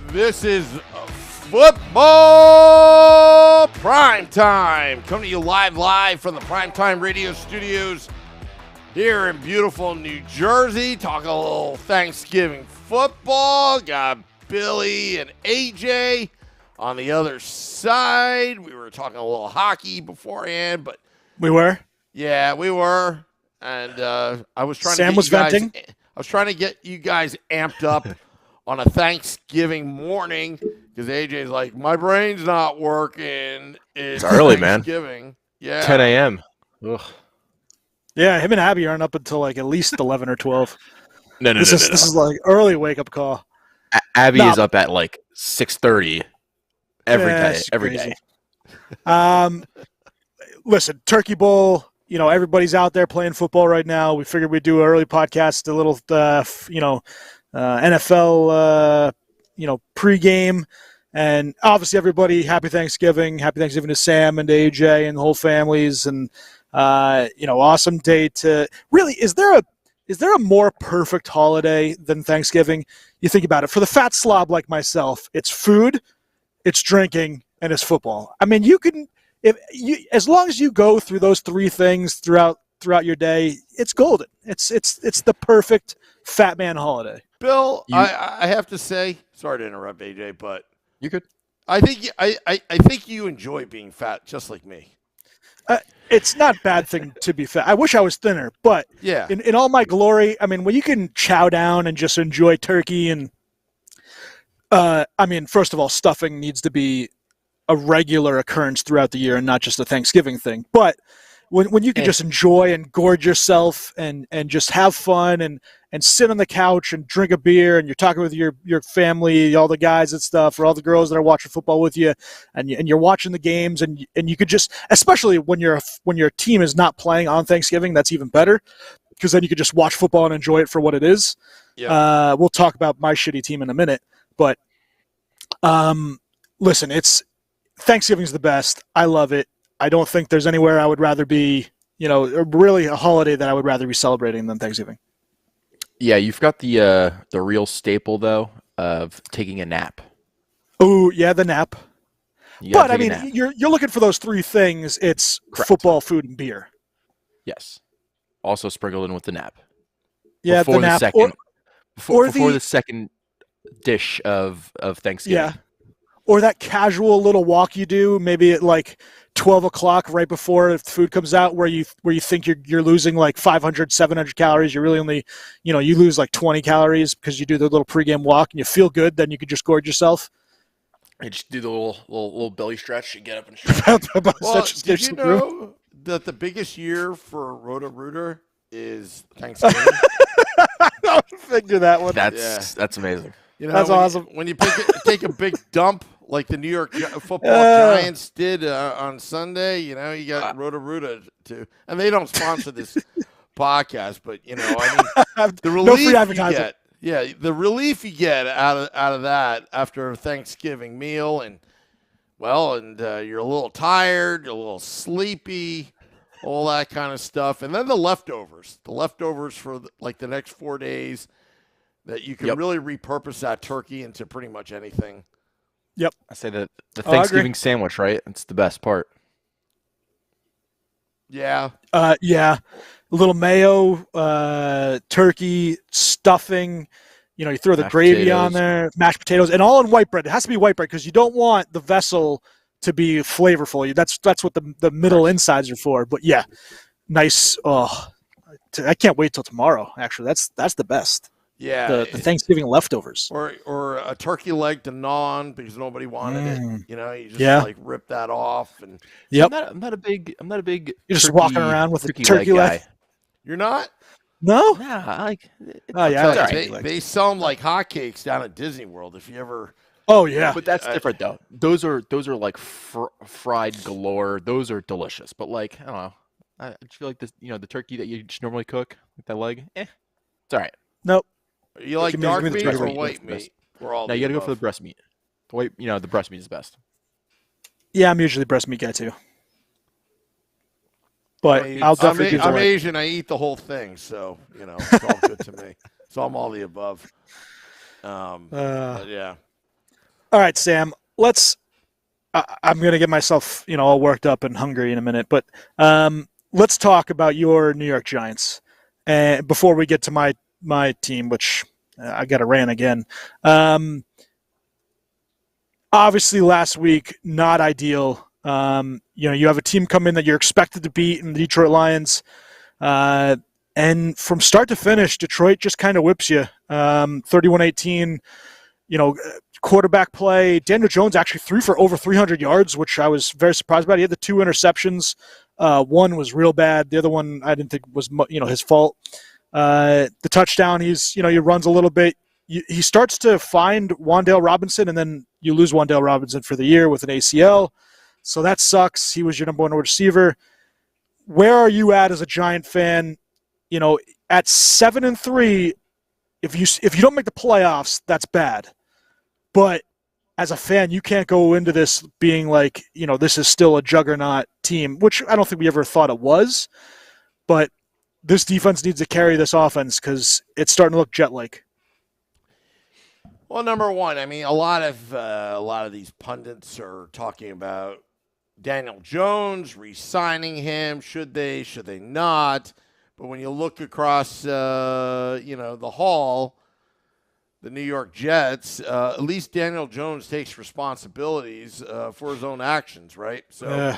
This is football Primetime. Coming to you live from the Primetime Radio Studios here in beautiful New Jersey. Talking a little Thanksgiving football. Got Billy and AJ on the other side. We were talking a little hockey beforehand, but we were. Yeah, we were. And I was trying Sam to get was you guys, venting. I was trying to get you guys amped up on a Thanksgiving morning because AJ's like, my brain's not working. It's early, man. Thanksgiving. Yeah. 10 a.m. Ugh. Yeah, him and Abby aren't up until like at least 11 or 12. No. This is like early wake up call. Abby is up at like 6:30 every day. Listen, Turkey Bowl. You know, everybody's out there playing football right now. We figured we'd do an early podcast, a little, NFL, pregame. And obviously, everybody, happy Thanksgiving. Happy Thanksgiving to Sam and AJ and the whole families. And, awesome day to really, is there a more perfect holiday than Thanksgiving? You think about it. For the fat slob like myself, it's food, it's drinking, and it's football. I mean, as long as you go through those three things throughout your day, it's golden. It's the perfect fat man holiday. Bill, I have to say, sorry to interrupt AJ, but you could. I think you enjoy being fat just like me. It's not a bad thing to be fat. I wish I was thinner, but yeah, in all my glory, I mean, when you can chow down and just enjoy turkey and, first of all, stuffing needs to be a regular occurrence throughout the year and not just a Thanksgiving thing. But when you can just enjoy and gorge yourself and just have fun and sit on the couch and drink a beer and you're talking with your family, all the guys and stuff, or all the girls that are watching football with you, and you're watching the games and you could just, especially when your team is not playing on Thanksgiving, that's even better because then you could just watch football and enjoy it for what it is. Yeah. We'll talk about my shitty team in a minute, but listen, Thanksgiving's the best. I love it. I don't think there's anywhere I would rather be, really a holiday that I would rather be celebrating than Thanksgiving. Yeah, you've got the real staple, though, of taking a nap. Oh, yeah, the nap. But, I mean, you're looking for those three things. It's Correct. Football, food, and beer. Yes. Also sprinkled in with the nap. Yeah, before the nap. Before the second dish of Thanksgiving. Yeah. Or that casual little walk you do, maybe at like 12 o'clock right before the food comes out, where you think you're losing like 500, 700 calories. You're really only, you lose like 20 calories because you do the little pregame walk and you feel good. Then you could just gorge yourself. You just do the little belly stretch. You get up and stretch. Well, did you know that the biggest year for Roto-Rooter is Thanksgiving? I'll figure that one. That's amazing. That's awesome. When you take a big dump like the New York Football Giants did on Sunday, you got Roto-Rooter too, and they don't sponsor this podcast, but the relief you get, the relief you get out of that after a Thanksgiving meal, and you're a little tired, you're a little sleepy, all that kind of stuff, and then the leftovers for the next 4 days. That you can really repurpose that turkey into pretty much anything. Yep. I say the Thanksgiving sandwich, right? It's the best part. Yeah. Yeah. A little mayo, turkey, stuffing. You throw the gravy on there, mashed potatoes, and all in white bread. It has to be white bread because you don't want the vessel to be flavorful. That's what the middle insides are for. But yeah, nice. Oh, I can't wait till tomorrow. Actually, that's the best. Yeah, the Thanksgiving leftovers, or a turkey leg to gnaw on because nobody wanted it. You just rip that off and. Yep. I'm not a big. You're just walking around with a turkey leg. You're not. No. Yeah, I like. Oh yeah, they sell them like hotcakes down at Disney World. If you ever. Oh yeah, but that's different though. Those are like fried galore. Those are delicious. But like I don't know. I feel like this. The turkey that you just normally cook with that leg. It's all right. Nope. You like dark meat or white meat? No, you got to go for the breast meat. The white, the breast meat is best. Yeah, I'm usually a breast meat guy too. But I'll definitely give it I'm Asian. I eat the whole thing, so it's all good to me. So I'm all the above. But yeah. All right, Sam. I'm going to get myself, all worked up and hungry in a minute, but let's talk about your New York Giants. And before we get to my team, which I got to rant again. Obviously, last week not ideal. You have a team come in that you're expected to beat in the Detroit Lions, and from start to finish, Detroit just kind of whips you. 31-18. Quarterback play. Daniel Jones actually threw for over 300 yards, which I was very surprised about. He had the 2 interceptions. One was real bad. The other one I didn't think was his fault. The touchdown, he runs a little bit. He starts to find Wan'Dale Robinson, and then you lose Wan'Dale Robinson for the year with an ACL. So that sucks. He was your number 1 receiver. Where are you at as a Giant fan? At 7-3, if you don't make the playoffs, that's bad. But as a fan, you can't go into this being like, this is still a juggernaut team, which I don't think we ever thought it was. But this defense needs to carry this offense because it's starting to look jet-like. Well, number one, I mean, a lot of these pundits are talking about Daniel Jones, re-signing him. Should they not? But when you look across, the hall, the New York Jets, at least Daniel Jones takes responsibilities for his own actions, right? So,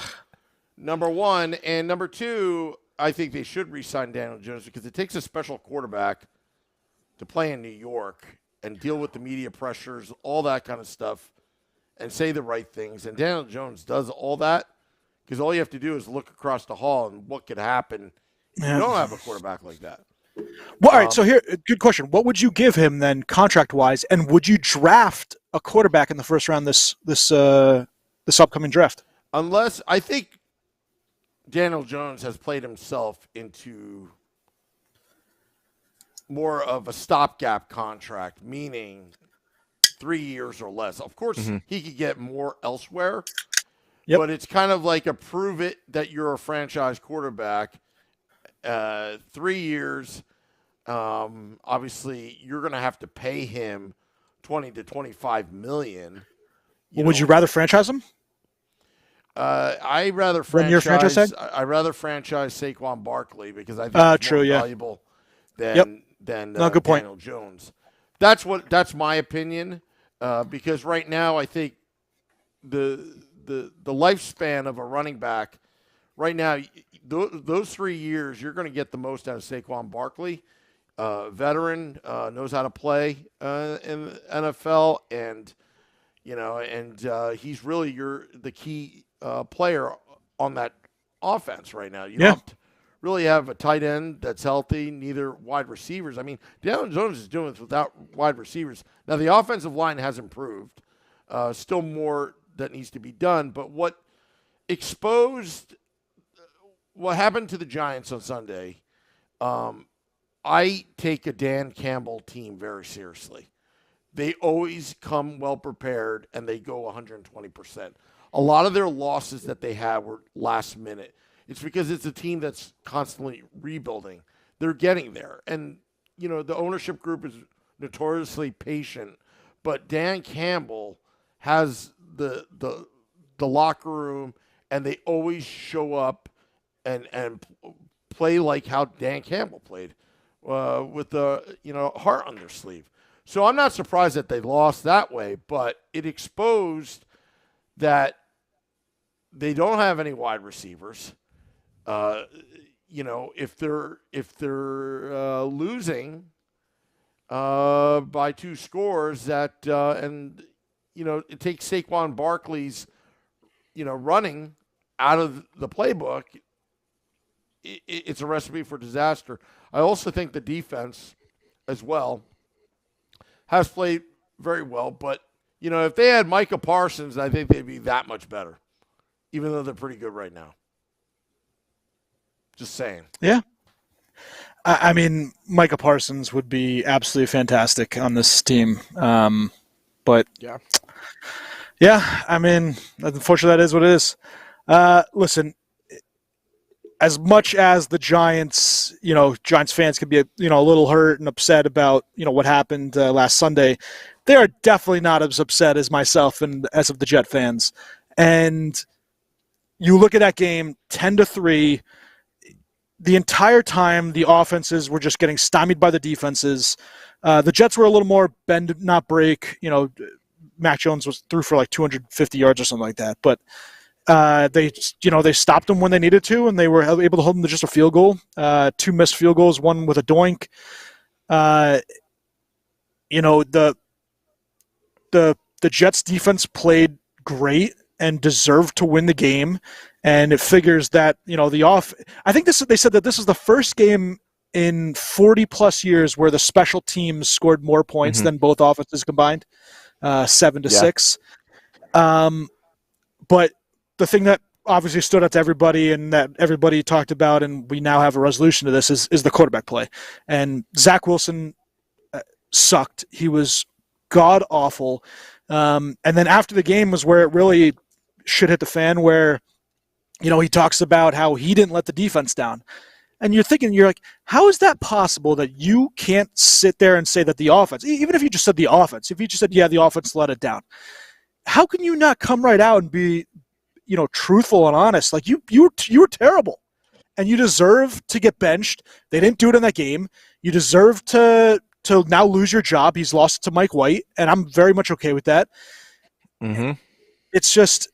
number one. And number two, I think they should re-sign Daniel Jones because it takes a special quarterback to play in New York and deal with the media pressures, all that kind of stuff, and say the right things. And Daniel Jones does all that because all you have to do is look across the hall and what could happen if you don't have a quarterback like that. Well, all right, so here, good question. What would you give him then, contract-wise, and would you draft a quarterback in the first round this upcoming draft? Unless I think Daniel Jones has played himself into more of a stopgap contract, meaning 3 years or less. Of course, he could get more elsewhere, but it's kind of like a prove it that you're a franchise quarterback. 3 years. Obviously, you're going to have to pay him $20 to $25 million. Would you rather franchise him? I rather franchise Saquon Barkley because I think he's more valuable than good point. Daniel Jones. That's my opinion. Because right now, I think the lifespan of a running back right now, those 3 years, you're going to get the most out of Saquon Barkley. Veteran, knows how to play in the NFL, and he's really the key player on that offense right now. You don't really have a tight end that's healthy, neither wide receivers. I mean, Daniel Jones is doing this without wide receivers. Now, the offensive line has improved. Still more that needs to be done, but what happened to the Giants on Sunday, I take a Dan Campbell team very seriously. They always come well prepared, and they go 120%. A lot of their losses that they had were last minute. It's because it's a team that's constantly rebuilding. They're getting there. And, the ownership group is notoriously patient, but Dan Campbell has the locker room, and they always show up and play like how Dan Campbell played, with the heart on their sleeve. So I'm not surprised that they lost that way, but it exposed that they don't have any wide receivers. If they're losing by 2 scores, and it takes Saquon Barkley's running out of the playbook, it's a recipe for disaster. I also think the defense as well has played very well, but if they had Micah Parsons, I think they'd be that much better, even though they're pretty good right now. Just saying. Yeah. I mean, Micah Parsons would be absolutely fantastic on this team. But I mean, unfortunately, that is what it is. Listen, as much as the Giants, Giants fans could be, a little hurt and upset about, what happened last Sunday, they are definitely not as upset as myself and as of the Jet fans. And you look at that game, 10-3. The entire time, the offenses were just getting stymied by the defenses. The Jets were a little more bend, not break. Mac Jones was threw for like 250 yards or something like that. But they stopped them when they needed to, and they were able to hold them to just a field goal. 2 missed field goals, one with a doink. The Jets defense played great and deserved to win the game. And it figures that, I think they said that this is the first game in 40 plus years where the special teams scored more points than both offenses combined, 7-6. But the thing that obviously stood out to everybody and that everybody talked about, and we now have a resolution to this, is the quarterback play. And Zach Wilson sucked. He was god awful. And then after the game was where it really should hit the fan, where he talks about how he didn't let the defense down. And you're like, how is that possible that you can't sit there and say that the offense, even if you just said the offense, if you just said, yeah, the offense let it down, how can you not come right out and be, truthful and honest? Like you were terrible, and you deserve to get benched. They didn't do it in that game. You deserve to now lose your job. He's lost it to Mike White, and I'm very much okay with that. Mm-hmm. It's just,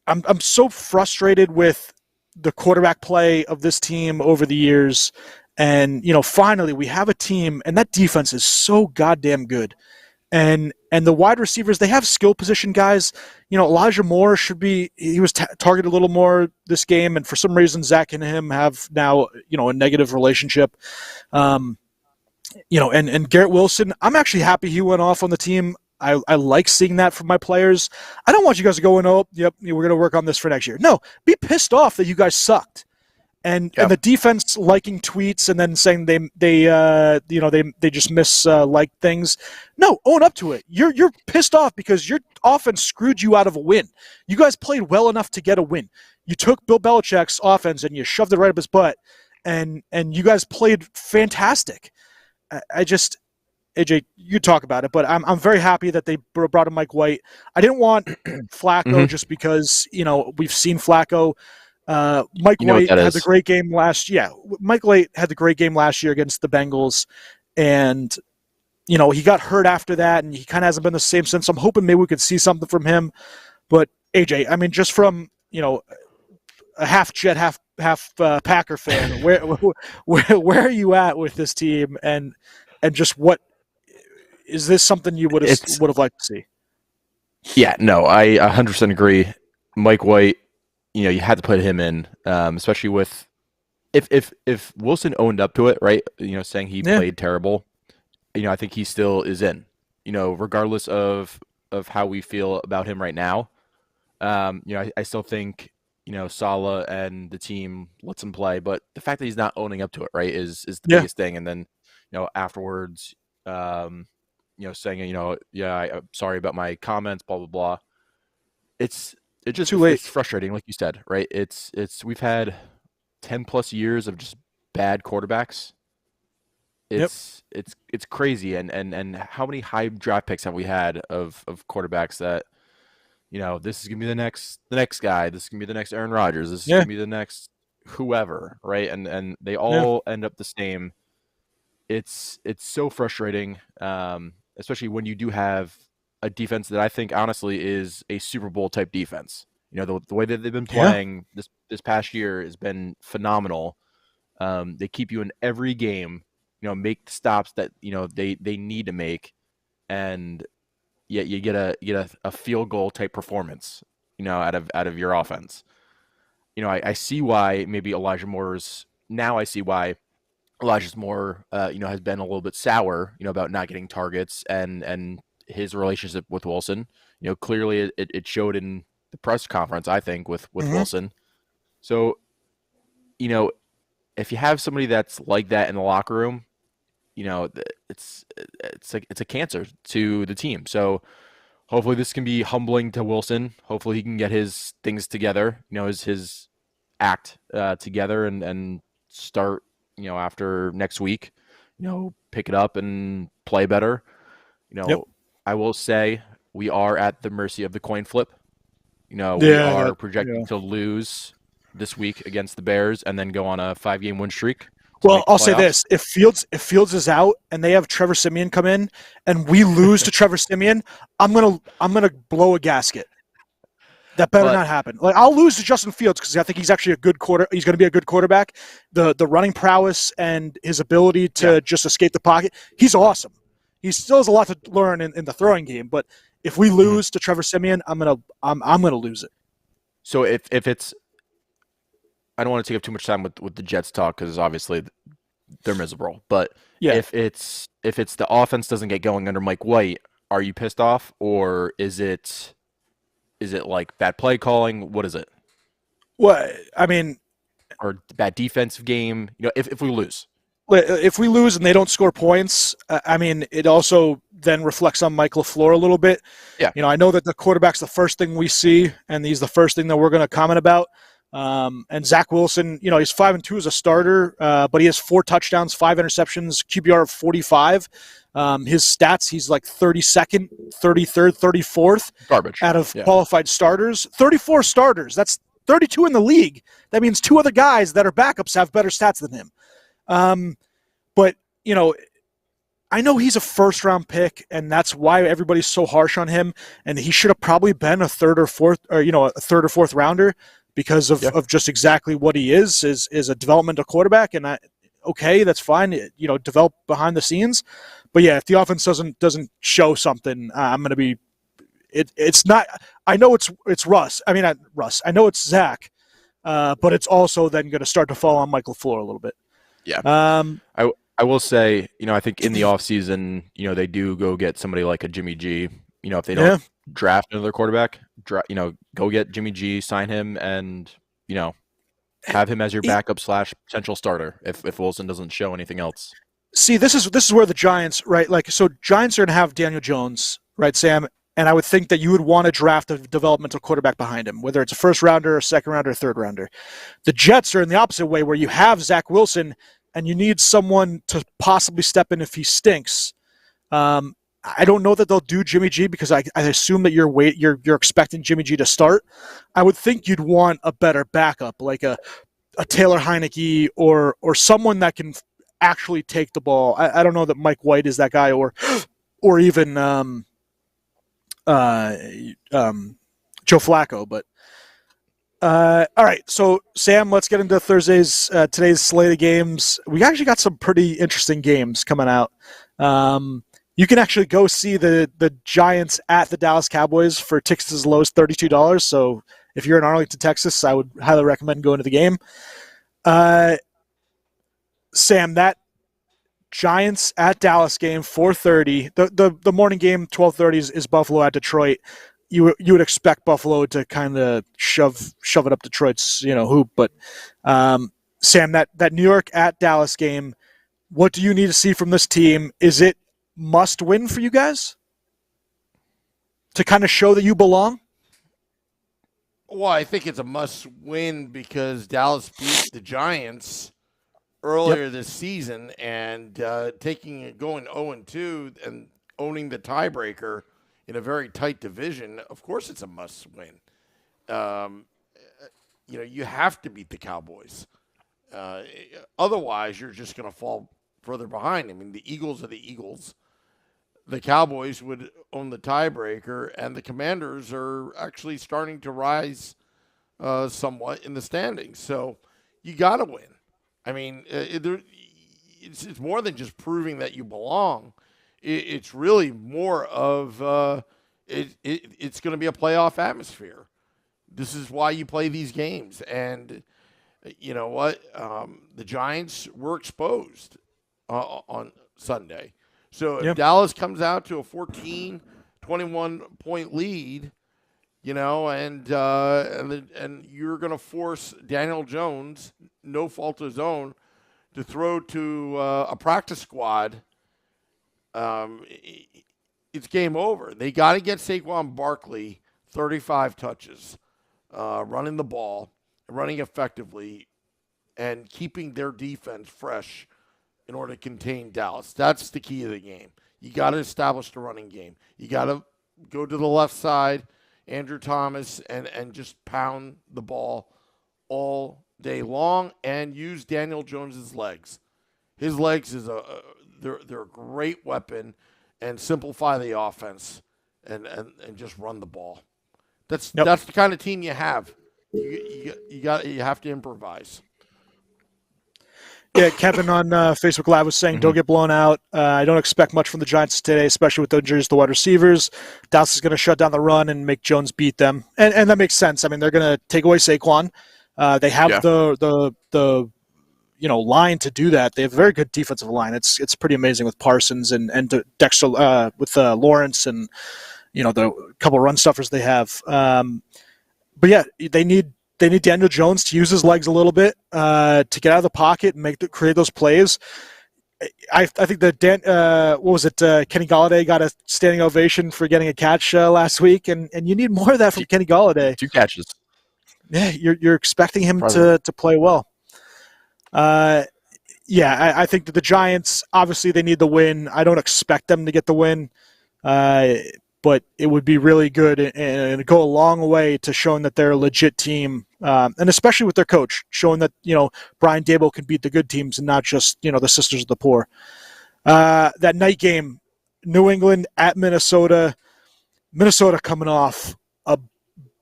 I'm so frustrated with the quarterback play of this team over the years. And, finally we have a team, and that defense is so goddamn good. And the wide receivers, they have skill position guys. Elijah Moore he was targeted a little more this game. And for some reason, Zach and him have now, a negative relationship. And Garrett Wilson, I'm actually happy he went off on the team. I like seeing that from my players. I don't want you guys to go in, oh, yep, we're going to work on this for next year. No, be pissed off that you guys sucked. And the defense liking tweets and then saying they just miss like things. No, own up to it. You're pissed off because your offense screwed you out of a win. You guys played well enough to get a win. You took Bill Belichick's offense and you shoved it right up his butt, and you guys played fantastic. AJ, you talk about it, but I'm very happy that they brought in Mike White. I didn't want Flacco just because we've seen Flacco. Mike White had the great game last year. Yeah, Mike White had the great game last year against the Bengals, and he got hurt after that, and he kind of hasn't been the same since. I'm hoping maybe we could see something from him. But AJ, I mean, just from a half Jet, half Packer fan, where are you at with this team, and just what is this something you would have liked to see? Yeah, no, I 100% agree. Mike White, you had to put him in, especially with if Wilson owned up to it, right? Saying he played terrible. I think he still is in. Regardless of how we feel about him right now. I still think Saleh and the team lets him play, but the fact that he's not owning up to it, right, is the biggest thing. And then afterwards, saying I'm sorry about my comments, blah blah blah. It's just too late. It's frustrating, like you said, right? It's we've had 10 plus years of just bad quarterbacks. It's crazy, and how many high draft picks have we had of quarterbacks that this is gonna be the next guy, this is gonna be the next Aaron Rodgers, this is gonna be the next whoever, right? And they all end up the same. It's so frustrating, especially when you do have a defense that I think honestly is a Super Bowl type defense. The way that they've been playing this past year has been phenomenal. They keep you in every game, make the stops that they need to make, and yet you get a field goal type performance, out of your offense. I see why maybe Elijah Moore's now. I see why Elijah Moore, has been a little bit sour, about not getting targets and his relationship with Wilson. Clearly it showed in the press conference, I think, with Wilson. So, if you have somebody that's like that in the locker room, it's a cancer to the team. So hopefully this can be humbling to Wilson. Hopefully he can get his things together, his act together and start, after next week, pick it up and play better. Yep. I will say we are at the mercy of the coin flip. We Yeah. are projected to lose this week against the Bears and then go on a 5-game win streak to Well, make the I'll say playoffs. this: if Fields is out and they have Trevor Siemian come in, and we lose to Trevor Siemian, I'm gonna blow a gasket. That better not happen. Like, I'll lose to Justin Fields because I think he's actually a good He's going to be a good quarterback. The running prowess and his ability to just escape the pocket, he's awesome. He still has a lot to learn in the throwing game. But if we lose to Trevor Siemian, I'm gonna lose it. So if it's, I don't want to take up too much time with the Jets talk because obviously they're miserable. But Yeah. if it's the offense doesn't get going under Mike White, are you pissed off, or is it like bad play calling? What is it? Well, I mean, or bad defensive game? If we lose. If we lose and they don't score points, I mean, it also then reflects on Mike LaFleur a little bit. Yeah. I know that the quarterback's the first thing we see, and he's the first thing that we're going to comment about. And Zach Wilson, he's 5-2 as a starter, but he has 4 touchdowns, 5 interceptions, QBR of 45. His stats, he's like 32nd, 33rd, 34th garbage out of qualified starters. 34 starters. That's 32 in the league. That means 2 other guys that are backups have better stats than him. But I know he's a first-round pick, and that's why everybody's so harsh on him. And he should have probably been a third or fourth rounder because of just exactly what he is a developmental quarterback. And that's fine. Develop behind the scenes. But yeah, if the offense doesn't show something, I'm going to be. It's not. I know it's Russ. I mean, not Russ. I know it's Zach, but it's also then going to start to fall on Michael LaFleur a little bit. Yeah. I will say, I think in the offseason, they do go get somebody like a Jimmy G. If they don't draft another quarterback, go get Jimmy G, sign him, and, have him as your backup / potential starter if Wilson doesn't show anything else. See, this is where the Giants, right? So Giants are going to have Daniel Jones, right, Sam? And I would think that you would want to draft a developmental quarterback behind him, whether it's a first rounder, a second rounder, or third rounder. The Jets are in the opposite way, where you have Zach Wilson and you need someone to possibly step in if he stinks. I don't know that they'll do Jimmy G because I assume that you're expecting Jimmy G to start. I would think you'd want a better backup, like a Taylor Heineke or someone that can actually take the ball. I don't know that Mike White is that guy, or even Joe Flacco. But all right, so Sam, let's get into today's slate of games. We actually got some pretty interesting games coming out. You can actually go see the Giants at the Dallas Cowboys for tickets as low as $32. So if you're in Arlington, Texas, I would highly recommend going to the game. Sam, that Giants at Dallas game, 4:30. The morning game, 12:30 is Buffalo at Detroit. You would expect Buffalo to kind of shove it up Detroit's hoop, but Sam, that New York at Dallas game, what do you need to see from this team? Is it must win for you guys to kind of show that you belong? Well, I think it's a must win because Dallas beat the Giants earlier this season and going 0-2 and owning the tiebreaker in a very tight division. Of course, it's a must win. You have to beat the Cowboys. Otherwise, you're just going to fall further behind. I mean, the Eagles are the Eagles. The Cowboys would own the tiebreaker, and the Commanders are actually starting to rise somewhat in the standings. So you got to win. I mean, it's more than just proving that you belong. It's really more of it's going to be a playoff atmosphere. This is why you play these games. And you know what? The Giants were exposed on Sunday. So if Dallas comes out to a 14, 21-point lead, and you're going to force Daniel Jones, no fault of his own, to throw to a practice squad, it's game over. They got to get Saquon Barkley 35 touches, running the ball, running effectively, and keeping their defense fresh in order to contain Dallas. That's the key of the game. You got to establish the running game. You got to go to the left side, Andrew Thomas, and just pound the ball all day long and use Daniel Jones's legs. His legs is they're a great weapon, and simplify the offense and just run the ball. That's the kind of team you have. You have to improvise. Yeah, Kevin on Facebook Live was saying, don't get blown out. I don't expect much from the Giants today, especially with the injuries to the wide receivers. Dallas is going to shut down the run and make Jones beat them. And that makes sense. I mean, they're going to take away Saquon. They have the line to do that. They have a very good defensive line. It's pretty amazing with Parsons and Dexter with Lawrence and the couple run stuffers they have. But yeah, they need Daniel Jones to use his legs a little bit to get out of the pocket and create those plays. I think that Kenny Golladay got a standing ovation for getting a catch last week, and you need more of that from Kenny Golladay. 2 catches. Yeah, you're expecting him to play well. I think that the Giants, obviously they need the win. I don't expect them to get the win. But it would be really good and go a long way to showing that they're a legit team, and especially with their coach, showing that Brian Daboll can beat the good teams and not just the sisters of the poor. That night game, New England at Minnesota. Minnesota coming off a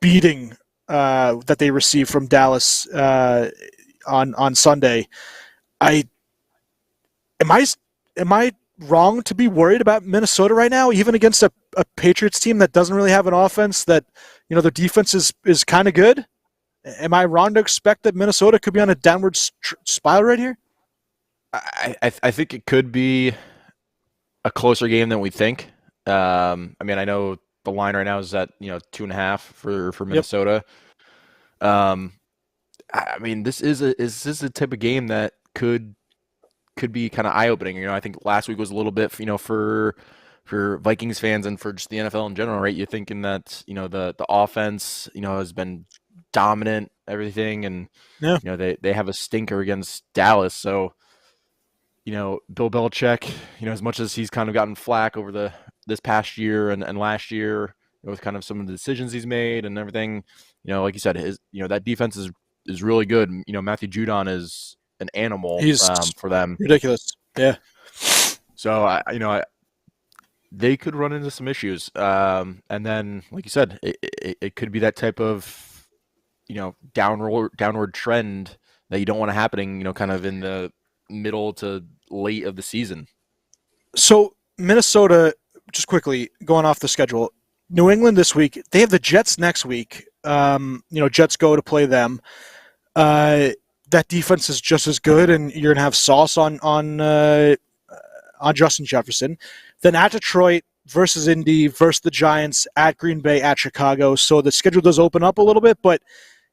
beating that they received from Dallas on Sunday. Am I wrong to be worried about Minnesota right now, even against a Patriots team that doesn't really have an offense, that their defense is kind of good? Am I wrong to expect that Minnesota could be on a downward spiral right here? I think it could be a closer game than we think. I mean, I know the line right now is at 2.5 for Minnesota. Yep. I mean, this is a type of game that could be kind of eye-opening. I think last week was a little bit, for Vikings fans and for just the NFL in general, right? You're thinking that, the offense, has been dominant, everything, and they have a stinker against Dallas. So, Bill Belichick, as much as he's kind of gotten flack over this past year and last year, with kind of some of the decisions he's made and everything, like you said, his that defense is really good. Matthew Judon is an animal. He's for them. Ridiculous. Yeah. So they could run into some issues, and then, like you said, it could be that type of downward trend that you don't want to happening. Kind of in the middle to late of the season. So Minnesota, just quickly going off the schedule, New England this week. They have the Jets next week. Jets go to play them. That defense is just as good, and you're gonna have Sauce on Justin Jefferson. Then at Detroit versus Indy versus the Giants, at Green Bay, at Chicago. So the schedule does open up a little bit, but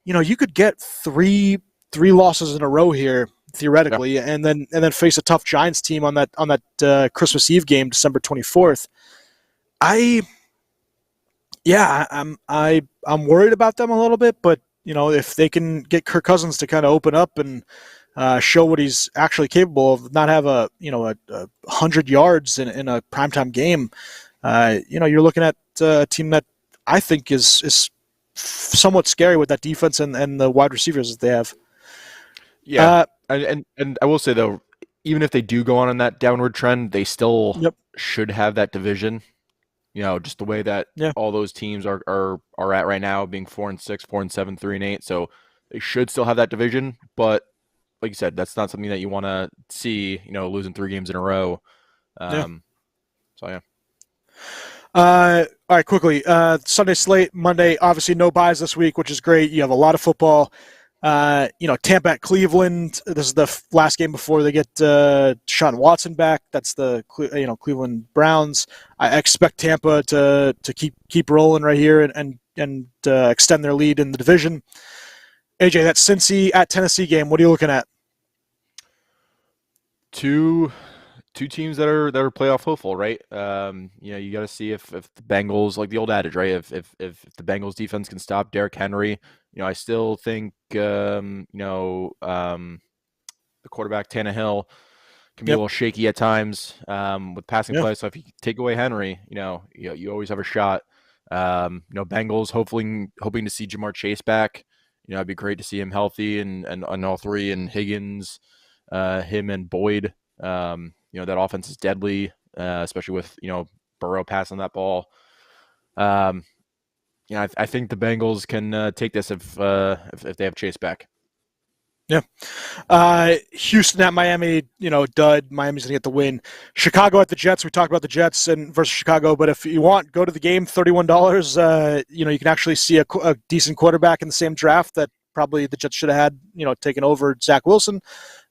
you could get three losses in a row here theoretically, and then face a tough Giants team on that Christmas Eve game, December 24th. I'm worried about them a little bit, but if they can get Kirk Cousins to kind of open up and show what he's actually capable of, not have a 100 yards in a primetime game, you're looking at a team that I think is somewhat scary with that defense and the wide receivers that they have. Yeah, and I will say though, even if they do go on that downward trend, they still should have that division. Just the way that all those teams are at right now, being 4-6, 4-7, 3-8. So they should still have that division. But like you said, that's not something that you want to see, losing 3 games in a row. So, yeah. All right, quickly. Sunday slate, Monday, obviously no buys this week, which is great. You have a lot of football. Tampa at Cleveland. This is the last game before they get Deshaun Watson back. That's the Cleveland Browns. I expect Tampa to keep rolling right here and extend their lead in the division. AJ, that Cincy at Tennessee game. What are you looking at? Two teams that are playoff hopeful, right? You got to see if the Bengals, like the old adage, right? If the Bengals defense can stop Derrick Henry. I still think the quarterback Tannehill, can be a little shaky at times with passing play. So if you take away Henry, you always have a shot. Bengals hoping to see Jamar Chase back. It'd be great to see him healthy and all three, and Higgins, him and Boyd. That offense is deadly, especially with Burrow passing that ball. I think the Bengals can take this if they have Chase back. Yeah. Houston at Miami, dud. Miami's going to get the win. Chicago at the Jets. We talked about the Jets and versus Chicago, but if you want, go to the game, $31. You can actually see a decent quarterback in the same draft that probably the Jets should have had, taken over Zach Wilson.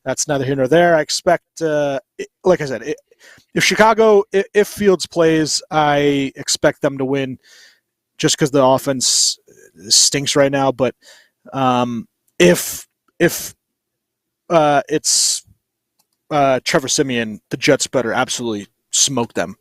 That's neither here nor there. I expect, like I said, if Fields plays, I expect them to win just because the offense stinks right now. But if it's Trevor Siemian, the Jets better absolutely smoke them.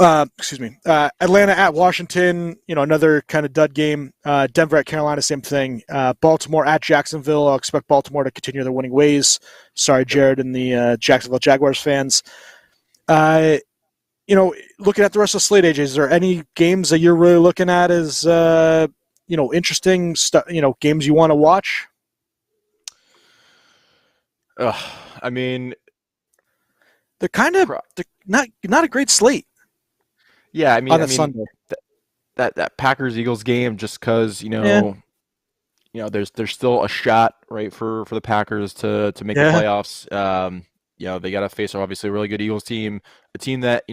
Atlanta at Washington, another kind of dud game. Denver at Carolina, same thing. Baltimore at Jacksonville. I'll expect Baltimore to continue their winning ways. Sorry, Jared and the Jacksonville Jaguars fans. Looking at the rest of the slate, AJ, is there any games that you're really looking at as interesting games you want to watch? I mean, they're kind of not a great slate. Yeah, I mean, Sunday. that Packers Eagles game, just because there's still a shot, right, for the Packers to make the playoffs. They got to face obviously a really good Eagles team, a team that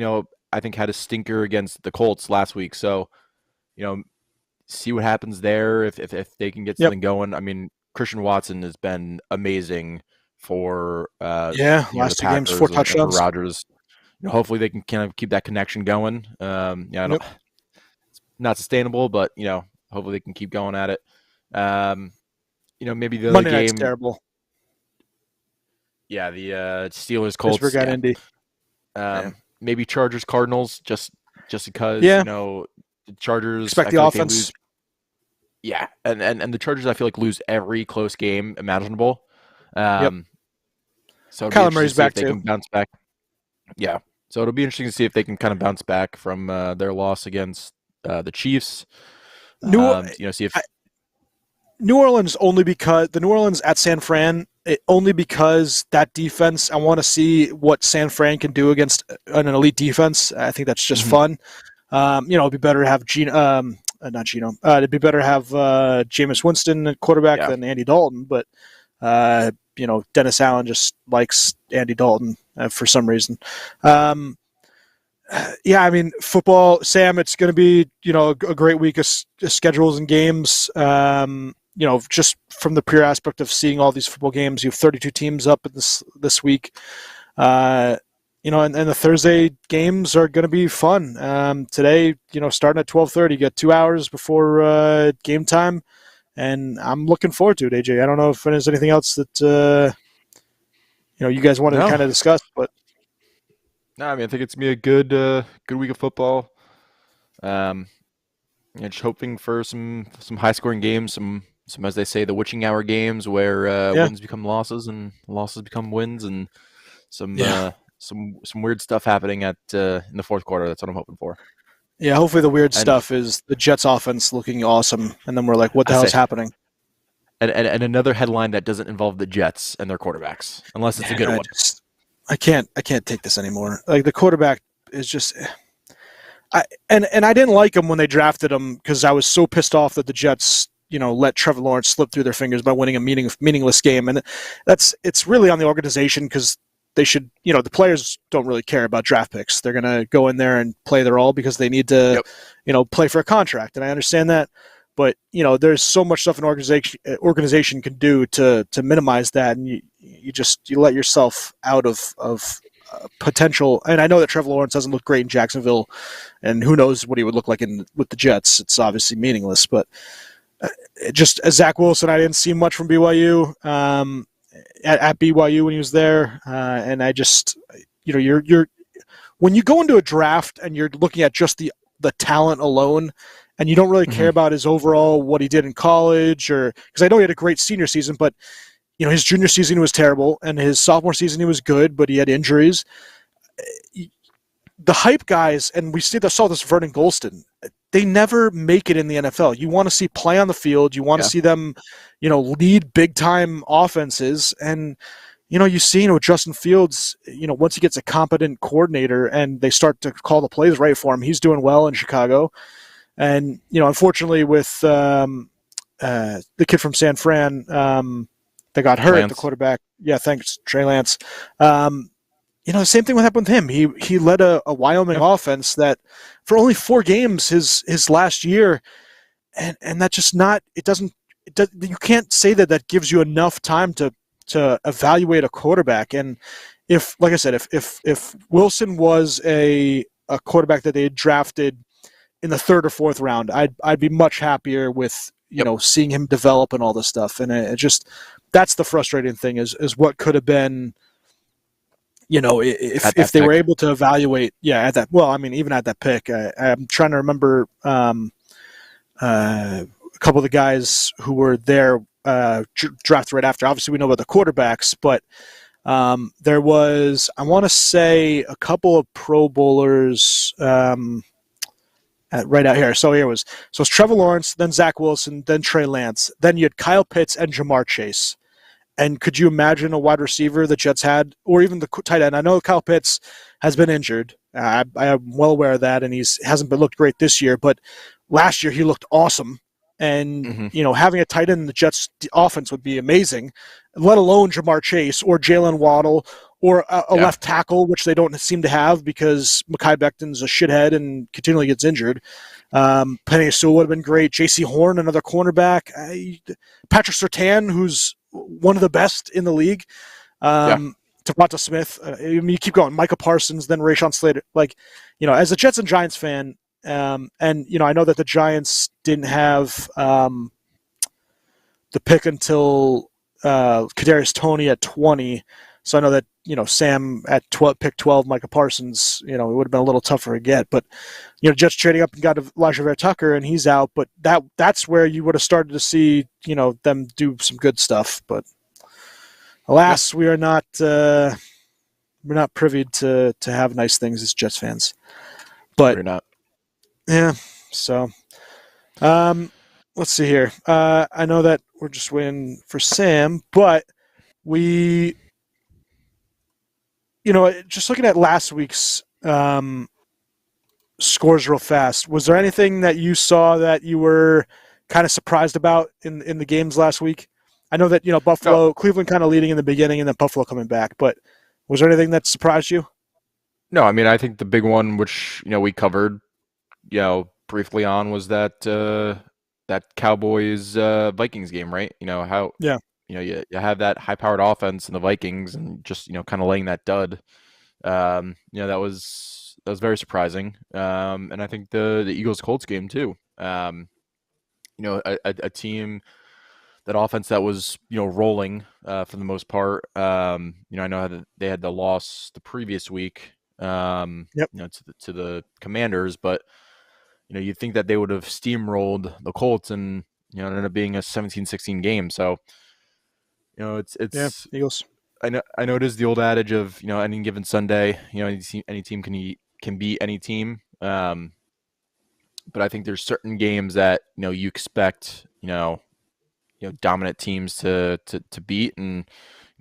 I think had a stinker against the Colts last week. So see what happens there if they can get something going. I mean, Christian Watson has been amazing for last 2 games, 4 touchdowns. Rodgers. Hopefully they can kind of keep that connection going. It's not sustainable, but hopefully they can keep going at it. Maybe the Monday other night's game terrible. Yeah, the Steelers Colts. Pittsburgh at Indy. Maybe Chargers Cardinals just because the Chargers expect the offense. And the Chargers I feel like lose every close game imaginable. So Kyler Murray's back too. They can bounce back. Yeah. So it'll be interesting to see if they can kind of bounce back from their loss against the Chiefs. See if New Orleans the New Orleans at San Fran, only because that defense, I want to see what San Fran can do against an elite defense. I think that's just fun. It'd be better to have it'd be better to have Jameis Winston at quarterback than Andy Dalton, but Dennis Allen just likes Andy Dalton for some reason. Football, Sam, it's going to be, a great week of schedules and games. Just from the pure aspect of seeing all these football games, you have 32 teams up this week. And the Thursday games are going to be fun. Today, starting at 12:30, you get 2 hours before game time. And I'm looking forward to it, AJ. I don't know if there's anything else that you guys wanted to kind of discuss, but no, I think it's gonna be a good week of football. Just hoping for some high scoring games, some as they say, the witching hour games where wins become losses and losses become wins, and some weird stuff happening in the fourth quarter. That's what I'm hoping for. Yeah, hopefully the weird stuff is the Jets offense looking awesome, and then we're like, what the hell is happening? And another headline that doesn't involve the Jets and their quarterbacks, unless it's a good one. I can't take this anymore. Like, the quarterback is just I didn't like him when they drafted him because I was so pissed off that the Jets, let Trevor Lawrence slip through their fingers by winning a meaningless game. And it's really on the organization because they should, the players don't really care about draft picks. They're going to go in there and play their all because they need to, play for a contract. And I understand that. But, there's so much stuff an organization can do to minimize that. And you let yourself out of potential. And I know that Trevor Lawrence doesn't look great in Jacksonville, and who knows what he would look like with the Jets. It's obviously meaningless. But just as Zach Wilson, I didn't see much from BYU. At BYU when he was there, and I just, you're when you go into a draft and you're looking at just the talent alone, and you don't really care about his overall what he did in college, or because I know he had a great senior season, but his junior season was terrible, and his sophomore season he was good, but he had injuries. The hype guys, and we saw this Vernon Golston, they never make it in the NFL. You want to see play on the field. You want to see them, lead big time offenses. And, you see, Justin Fields, once he gets a competent coordinator and they start to call the plays right for him, he's doing well in Chicago. And, unfortunately with the kid from San Fran that got hurt, Lance. the quarterback. Yeah, thanks, Trey Lance. The same thing would happen with him. He led a Wyoming offense that for only 4 games his last year, and that's just not. You can't say that gives you enough time to evaluate a quarterback. And if, like I said, if Wilson was a quarterback that they had drafted in the 3rd or 4th round, I'd be much happier with seeing him develop and all this stuff. And it just, that's the frustrating thing is what could have been. If they were able to evaluate, at that. Well, I mean, even at that pick, I'm trying to remember a couple of the guys who were there drafted right after. Obviously, we know about the quarterbacks, but there was, I want to say, a couple of Pro Bowlers right out here. So it's Trevor Lawrence, then Zach Wilson, then Trey Lance, then you had Kyle Pitts and Jamar Chase. And could you imagine a wide receiver the Jets had, or even the tight end? I know Kyle Pitts has been injured. I am well aware of that, and hasn't been looked great this year. But last year he looked awesome. And having a tight end in the Jets offense would be amazing. Let alone Jamar Chase or Jalen Waddle or a left tackle, which they don't seem to have because Mekhi Becton's a shithead and continually gets injured. Penei Sewell would have been great. J.C. Horn, another cornerback. Patrick Surtain, who's one of the best in the league. Devonta Smith. You keep going. Micah Parsons, then Rashawn Slater. As a Jets and Giants fan, and I know that the Giants didn't have the pick until Kadarius Toney at 20. So I know that Sam at pick 12, Micah Parsons. It would have been a little tougher to get, but Jets trading up and got Elijah Vera Tucker, and he's out. But that's where you would have started to see them do some good stuff. But alas, we are not we're not privy to have nice things as Jets fans. But we're not. Yeah. So let's see here. I know that we're just waiting for Sam, but we. Just looking at last week's scores real fast, was there anything that you saw that you were kind of surprised about in the games last week? I know that, Buffalo, Cleveland kind of leading in the beginning and then Buffalo coming back, but was there anything that surprised you? No, I mean, I think the big one, which, we covered, briefly on, was that Cowboys Vikings game, right? How you have that high-powered offense in the Vikings and just, kind of laying that dud. That was very surprising. And I think the Eagles-Colts game too. A team, that offense that was, rolling for the most part. I know that they had the loss the previous week, to the Commanders, but you'd think that they would have steamrolled the Colts and it ended up being a 17-16 game. So it's Eagles. I know it is the old adage of any given Sunday, any team can beat any team. But I think there's certain games that you expect dominant teams to beat, and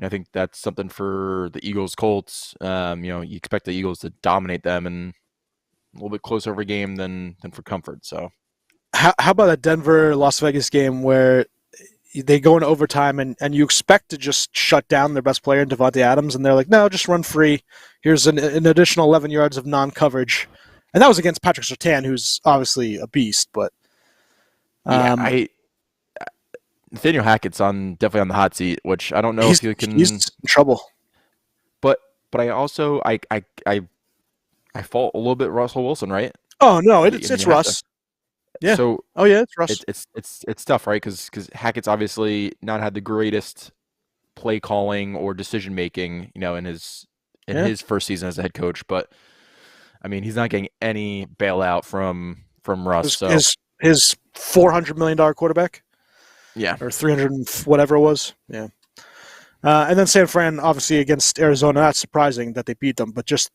I think that's something for the Eagles Colts. You expect the Eagles to dominate them and a little bit closer of a game than for comfort. So how about a Denver Las Vegas game where they go into overtime and you expect to just shut down their best player in Devontae Adams, and they're like, no, just run free. Here's an additional 11 yards of non-coverage. And that was against Patrick Surtain, who's obviously a beast. But Nathaniel Hackett's definitely on the hot seat, which I don't know if he can. He's in trouble. But I also I fault a little bit Russell Wilson, right? Oh no, it's Russ. Yeah. So it's Russ. It's tough, right? Because Hackett's obviously not had the greatest play calling or decision making, in his first season as a head coach. But I mean, he's not getting any bailout from Russ. His $400 million quarterback. Yeah. Or 300 whatever it was. Yeah. And then San Fran, obviously, against Arizona, not surprising that they beat them, but just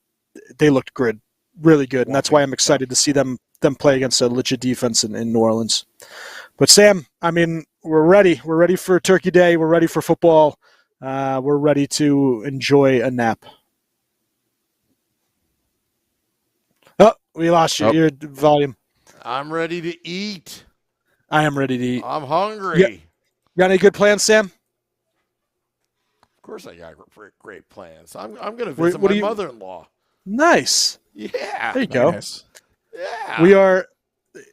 they looked good, really good. And that's why I'm excited to see them play against a legit defense in New Orleans. But Sam, I mean, we're ready. We're ready for Turkey Day. We're ready for football. We're ready to enjoy a nap. Oh, we lost your volume. I'm ready to eat. I am ready to eat. I'm hungry. Yeah. Got any good plans, Sam? Of course I got great plans. I'm going to visit my mother-in-law. Nice. Yeah. There you go. Nice. Yeah.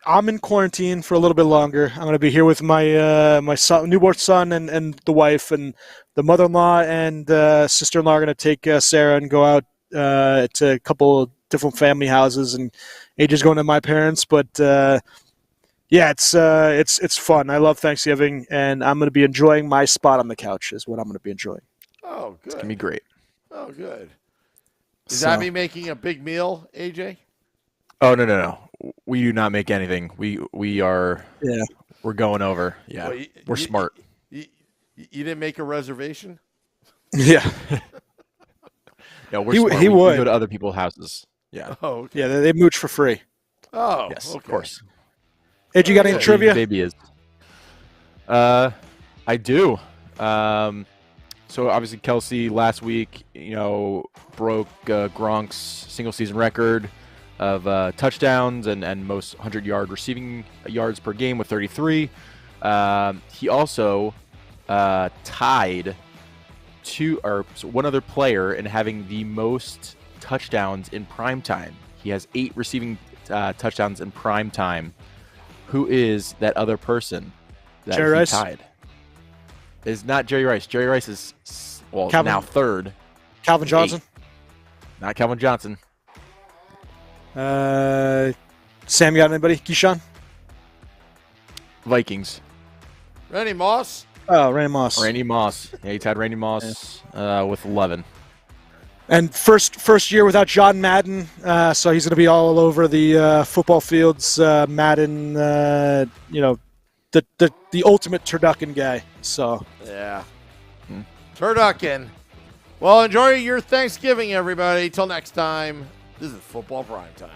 I'm in quarantine for a little bit longer. I'm going to be here with my my son, newborn son and the wife, and the mother-in-law and sister-in-law are going to take Sarah and go out to a couple of different family houses, and AJ's going to my parents. But yeah, it's fun. I love Thanksgiving, and I'm going to be enjoying my spot on the couch. Is what I'm going to be enjoying. Oh, good. It's going to be great. Oh, good. Is that me making a big meal, AJ? Oh, no. We do not make anything. We are. Yeah. We're going over. Yeah. Well, we're smart. You didn't make a reservation? Yeah. No, we're smart. We go to other people's houses. Yeah. Oh, okay. Yeah. They mooch for free. Oh, yes, okay. Of course. Hey, you got any trivia? Baby is. I do. So obviously Kelsey last week, broke Gronk's single season record of touchdowns and most 100-yard receiving yards per game with 33. He also tied one other player in having the most touchdowns in prime time. He has 8 receiving touchdowns in prime time. Who is that other person that Jerry Rice? Tied? It's not Jerry Rice. Jerry Rice is now third. Calvin Johnson? 8. Not Calvin Johnson. Sam, you got anybody? Keyshawn? Vikings. Randy Moss? Oh, Randy Moss. Randy Moss. Yeah, he tied Randy Moss with 11. And first year without John Madden, so he's going to be all over the football fields. Madden, the ultimate turducken guy. So yeah, turducken. Well, enjoy your Thanksgiving, everybody. Till next time. This is Football Primetime.